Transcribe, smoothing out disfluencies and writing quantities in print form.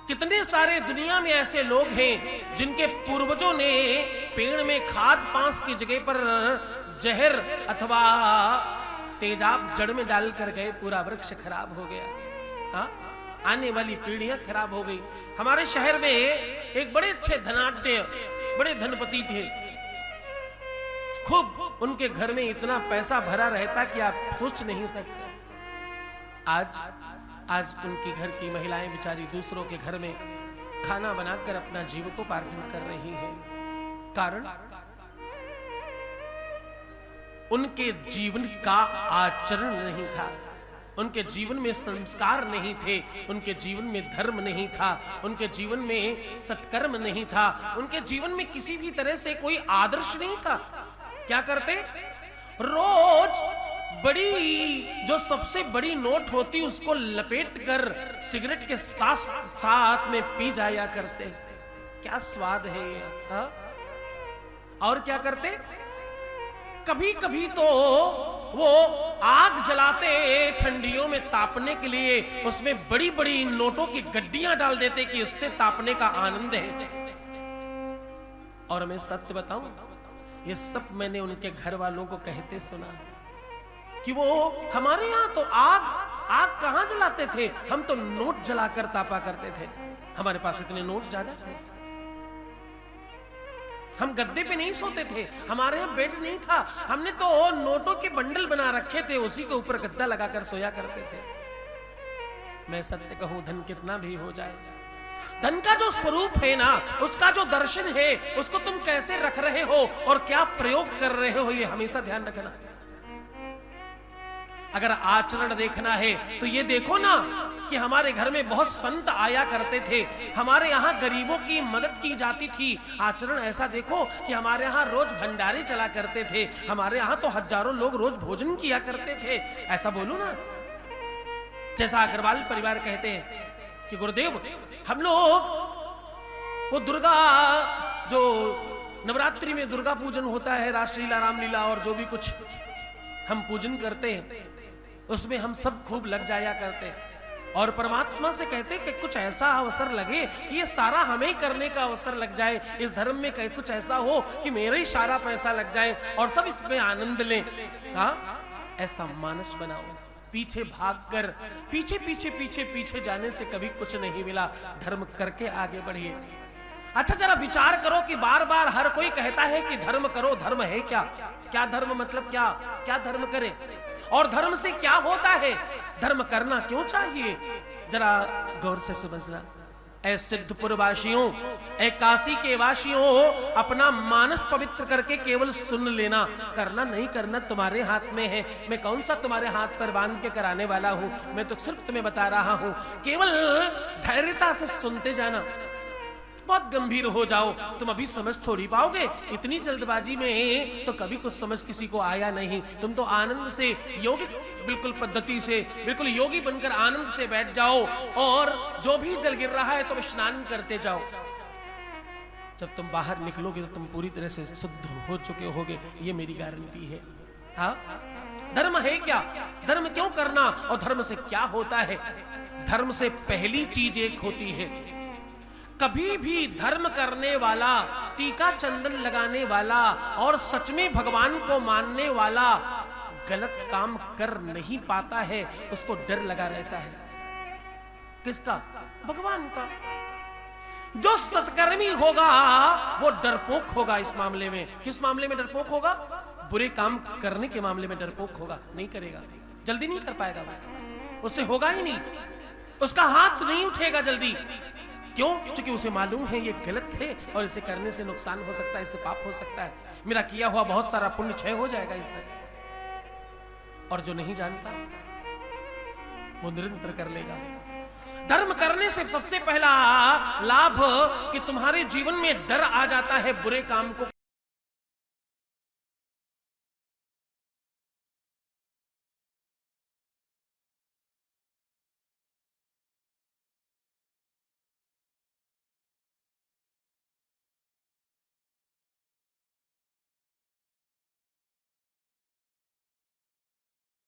कितने सारे दुनिया में ऐसे लोग हैं जिनके पूर्वजों ने पेड़ में खाद पांस की जगह पर जहर अथवा तेजाब जड़ में डाल कर गए, पूरा वृक्ष खराब हो गया। हाँ, आने वाली पीढ़ियां खराब हो गई। हमारे शहर में एक बड़े अच्छे धनाढ्य बड़े धनपति थे, खूब उनके घर में इतना पैसा भरा रहता कि आप सोच नहीं सकते। आज उनके घर की महिलाएं बेचारी दूसरों के घर में खाना बनाकर अपना जीविकोपार्जन कर रही हैं। कारण उनके जीवन का आचरण नहीं था, उनके जीवन में संस्कार नहीं थे, उनके जीवन में धर्म नहीं था, उनके जीवन में सत्कर्म नहीं था, उनके जीवन में किसी भी तरह से कोई आदर्श नहीं था। क्या करते? रोज बड़ी जो सबसे बड़ी नोट होती उसको लपेट कर सिगरेट के साथ में पी जाया करते। क्या स्वाद है ये, हा? और क्या करते? कभी कभी तो वो आग जलाते ठंडियों में तापने के लिए, उसमें बड़ी बड़ी नोटों की गड्डियां डाल देते कि इससे तापने का आनंद है। और मैं सत्य बताऊं, ये सब मैंने उनके घर वालों को कहते सुना कि वो हमारे यहां तो आग कहां जलाते थे, हम तो नोट जलाकर तापा करते थे। हमारे पास इतने नोट ज्यादा थे, हम गद्दे पे नहीं सोते थे, हमारे यहाँ बेड नहीं था, हमने तो नोटों के बंडल बना रखे थे, उसी के ऊपर गद्दा लगाकर सोया करते थे। मैं सत्य कहूं, धन कितना भी हो जाए, धन का जो स्वरूप है ना, उसका जो दर्शन है, उसको तुम कैसे रख रहे हो और क्या प्रयोग कर रहे हो, ये हमेशा ध्यान रखना। अगर आचरण देखना है तो ये देखो ना कि हमारे घर में बहुत संत आया करते थे, हमारे यहाँ गरीबों की मदद की जाती थी। आचरण ऐसा देखो कि हमारे यहाँ रोज भंडारे चला करते थे, हमारे यहाँ तो हजारों लोग रोज भोजन किया करते थे। ऐसा बोलो ना, जैसा अग्रवाल परिवार कहते हैं कि गुरुदेव हम लोग वो दुर्गा, जो नवरात्रि में दुर्गा पूजन होता है, रासलीला रामलीला और जो भी कुछ हम पूजन करते हैं, उसमें हम सब खूब लग जाया करते और परमात्मा से कहते कि कुछ ऐसा अवसर लगे कि ये सारा हमें करने का अवसर लग जाए, इस धर्म में कहीं कुछ ऐसा हो कि मेरा ही सारा पैसा लग जाए और सब इसमें आनंद लें। हाँ, ऐसा मानस बनाओ। पीछे भागकर पीछे पीछे पीछे पीछे जाने से कभी कुछ नहीं मिला, धर्म करके आगे बढ़िए। अच्छा जरा विचार करो कि बार बार हर कोई कहता है कि धर्म करो, धर्म है क्या? क्या धर्म मतलब क्या? क्या धर्म करे और धर्म से क्या होता है? धर्म करना क्यों चाहिए? जरा गौर से समझना। ऐ सिद्धपुर वासियों, ऐ काशी के वासियों, अपना मानस पवित्र करके केवल सुन लेना, करना नहीं करना तुम्हारे हाथ में है। मैं कौन सा तुम्हारे हाथ पर बांध के कराने वाला हूं, मैं तो सिर्फ तुम्हें बता रहा हूं। केवल धैर्यता से सुनते जाना, बहुत गंभीर हो जाओ, तुम अभी समझ थोड़ी पाओगे। इतनी जल्दबाजी में तो कभी कुछ समझ किसी को आया नहीं। तुम तो आनंद से, योगिक बिल्कुल पद्धति से, बिल्कुल योगी बनकर आनंद से बैठ जाओ और जो भी जल गिर रहा है तुम स्नान करते जाओ। जब तुम बाहर निकलोगे तो तुम पूरी तरह से शुद्ध हो चुके होगे, ये मेरी गारंटी है। हाँ, धर्म है क्या? धर्म क्यों करना और धर्म से क्या होता है? धर्म से पहली चीज एक होती है, कभी भी धर्म करने वाला, टीका चंदन लगाने वाला और सच में भगवान को मानने वाला गलत काम कर नहीं पाता है, उसको डर लगा रहता है। किसका? भगवान का। जो सत्कर्मी होगा वो डरपोक होगा इस मामले में। किस मामले में डरपोक होगा? बुरे काम करने के मामले में डरपोक होगा, नहीं करेगा, जल्दी नहीं कर पाएगा, उससे होगा ही नहीं, उसका हाथ नहीं उठेगा जल्दी। क्यों? क्योंकि उसे मालूम है ये गलत है और इसे करने से नुकसान हो सकता है, इससे पाप हो सकता है, मेरा किया हुआ बहुत सारा पुण्य क्षय हो जाएगा इससे। और जो नहीं जानता वो निरंतर कर लेगा। धर्म करने से सबसे पहला लाभ कि तुम्हारे जीवन में डर आ जाता है बुरे काम को